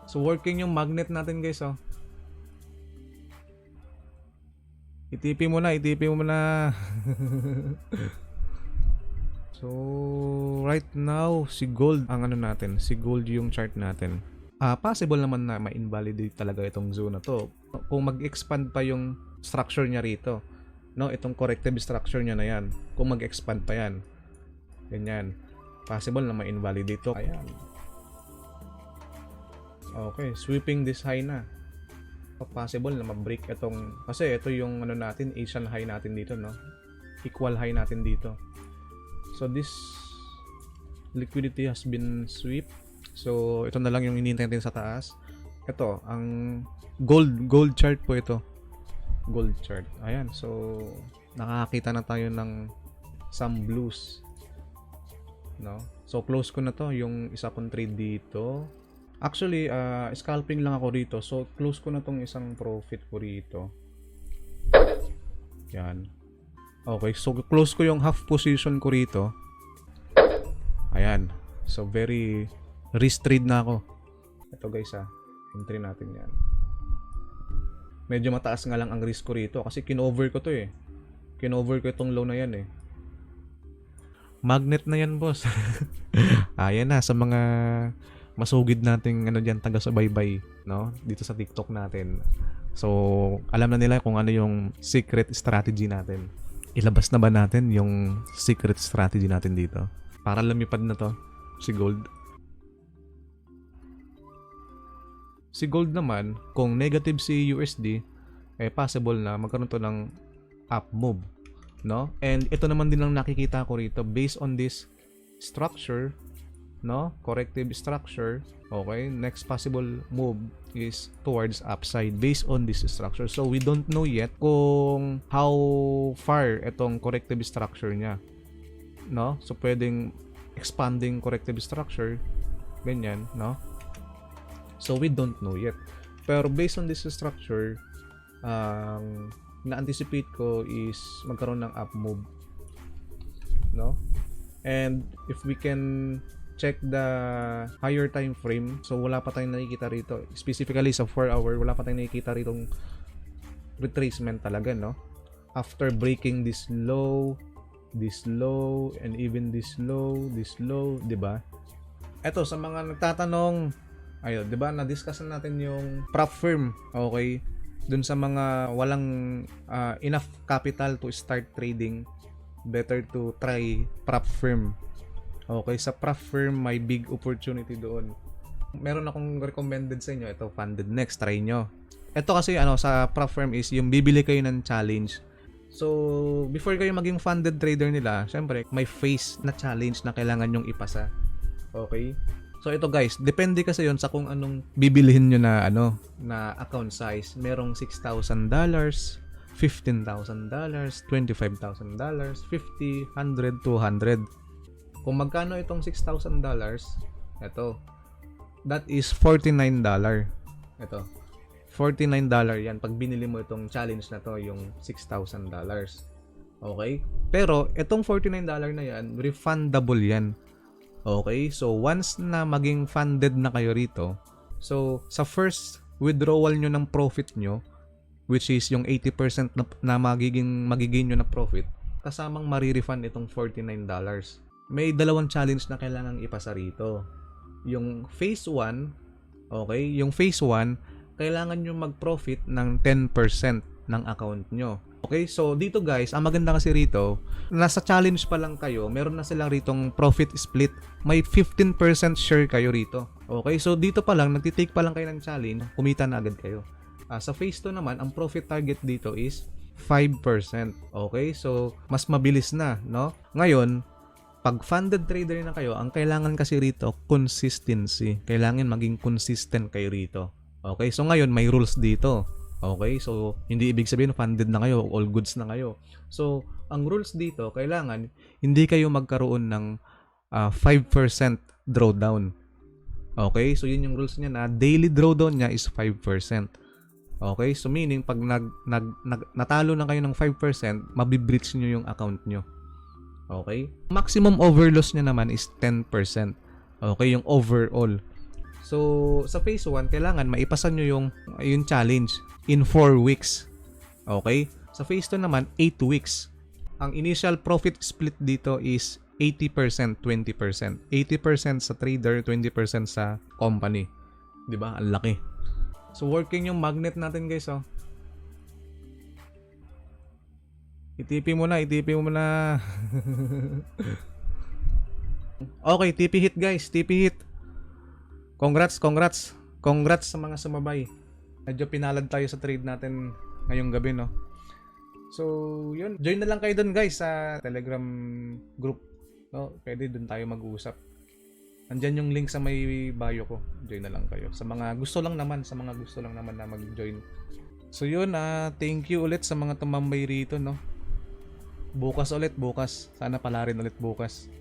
So working yung magnet natin guys, oh. Itipin mo na, itipin mo na. So right now si gold ang ano natin, si gold yung chart natin. Possible naman na ma-invalidate talaga itong zone na to kung mag-expand pa yung structure niya rito, no? Itong corrective structure niya na yan, kung mag-expand pa yan, ganyan, possible na ma-invalidate to. Ayan, okay, sweeping this high na, possible na ma-break itong, kasi ito yung ano natin, Asian high natin dito, no? Equal high natin dito. So this liquidity has been swept. So ito na lang yung hinihintay natin sa taas. Ito ang gold chart po ito. Gold chart. Ayan, so nakakita na tayo ng some blues, no? So close ko na to yung isa kong trade dito. Actually, scalping lang ako rito. So close ko na tong isang profit ko rito. Yan. Okay, so close ko yung half position ko rito. Ayan. So very risk trade na ako. Ito guys, entry natin yan. Medyo mataas nga lang ang risk ko rito kasi kinover ko to eh. Kinover ko itong low na yan eh. Magnet na yan, boss. Ayan na sa mga masugid nating ano diyan taga-subaybay, no? Dito sa TikTok natin. So, alam na nila kung ano yung secret strategy natin. Ilabas na ba natin yung secret strategy natin dito? Para lumipad na to si gold. Si gold naman, kung negative si USD, possible na magkaroon to ng up move, no? And ito naman din lang nakikita ko rito based on this structure, no? Corrective structure. Okay, next possible move is towards upside based on this structure. So we don't know yet kung how far itong corrective structure niya, no? So pwedeng expanding corrective structure, ganyan, no? So we don't know yet. Pero based on this structure, na-anticipate ko is magkaroon ng up move, no? And if we can check the higher time frame, so wala pa tayong nakikita rito. Specifically sa 4 hour, wala pa tayong nakikita rito retracement talaga, no? After breaking this low, and even this low, 'di ba? Eto sa mga nagtatanong, ayun, 'di ba? Na-discuss natin yung prop firm, okay? Dun sa mga walang enough capital to start trading, better to try prop firm. Okay, sa prop firm may big opportunity doon. Meron akong recommended sa inyo, ito funded next, try nyo. Ito kasi sa prop firm is yung bibili kayo ng challenge. So, before kayo maging funded trader nila, syempre may face na challenge na kailangan nyong ipasa. Okay? So ito guys, depende kasi yon sa kung anong bibilihin nyo na na account size. Merong $6,000, $15,000, $25,000, $50, $100, $200. Kung magkano itong $6,000, ito, that is $49. Ito, $49 yan pag binili mo itong challenge na to, yung $6,000. Okay? Pero itong $49 na yan, refundable yan. Okay? So once na maging funded na kayo rito, so sa first withdrawal nyo ng profit nyo, which is yung 80% na magiging nyo na profit, kasamang marirefund itong $49. May dalawang challenge na kailangang ipasa rito. Yung phase 1, okay? Yung phase 1, kailangan nyo mag-profit ng 10% ng account nyo. Okay? So, dito guys, ang maganda kasi rito, nasa challenge pa lang kayo, meron na silang ritong profit split. May 15% share kayo rito. Okay? So, dito pa lang, nagtitake pa lang kayo ng challenge, kumita na agad kayo. Sa phase 2 naman, ang profit target dito is 5%. Okay? So, mas mabilis na, no? Ngayon, pag funded trader na kayo, ang kailangan kasi rito, consistency. Kailangan maging consistent kayo rito. Okay? So, ngayon, may rules dito. Okay? So, hindi ibig sabihin funded na kayo, all goods na kayo. So, ang rules dito, kailangan hindi kayo magkaroon ng 5% drawdown. Okay? So, yun yung rules niya na daily drawdown niya is 5%. Okay? So, meaning, pag natalo na kayo ng 5%, mabibreach nyo yung account nyo. Okay? Maximum overloss niya naman is 10%. Okay? Yung overall. So, sa phase 1, kailangan maipasan nyo yung challenge in 4 weeks. Okay? Sa phase 2 naman, 8 weeks. Ang initial profit split dito is 80%, 20%. 80% sa trader, 20% sa company. 'Di ba? Ang laki. So, working yung magnet natin, guys, oh. Itipin mo na, itipin mo na. Okay, TP hit, guys. TP hit. Congrats, congrats. Congrats sa mga sumabay. Medyo pinalad tayo sa trade natin ngayong gabi, no? So, yun. Join na lang kayo dun, guys, sa Telegram group. No? Pwede dun tayo mag-uusap. Andyan yung link sa may bio ko. Join na lang kayo. Sa mga gusto lang naman na mag-join. So, yun. Thank you ulit sa mga tumambay rito, no? Bukas ulit, bukas. Sana pala rin ulit bukas.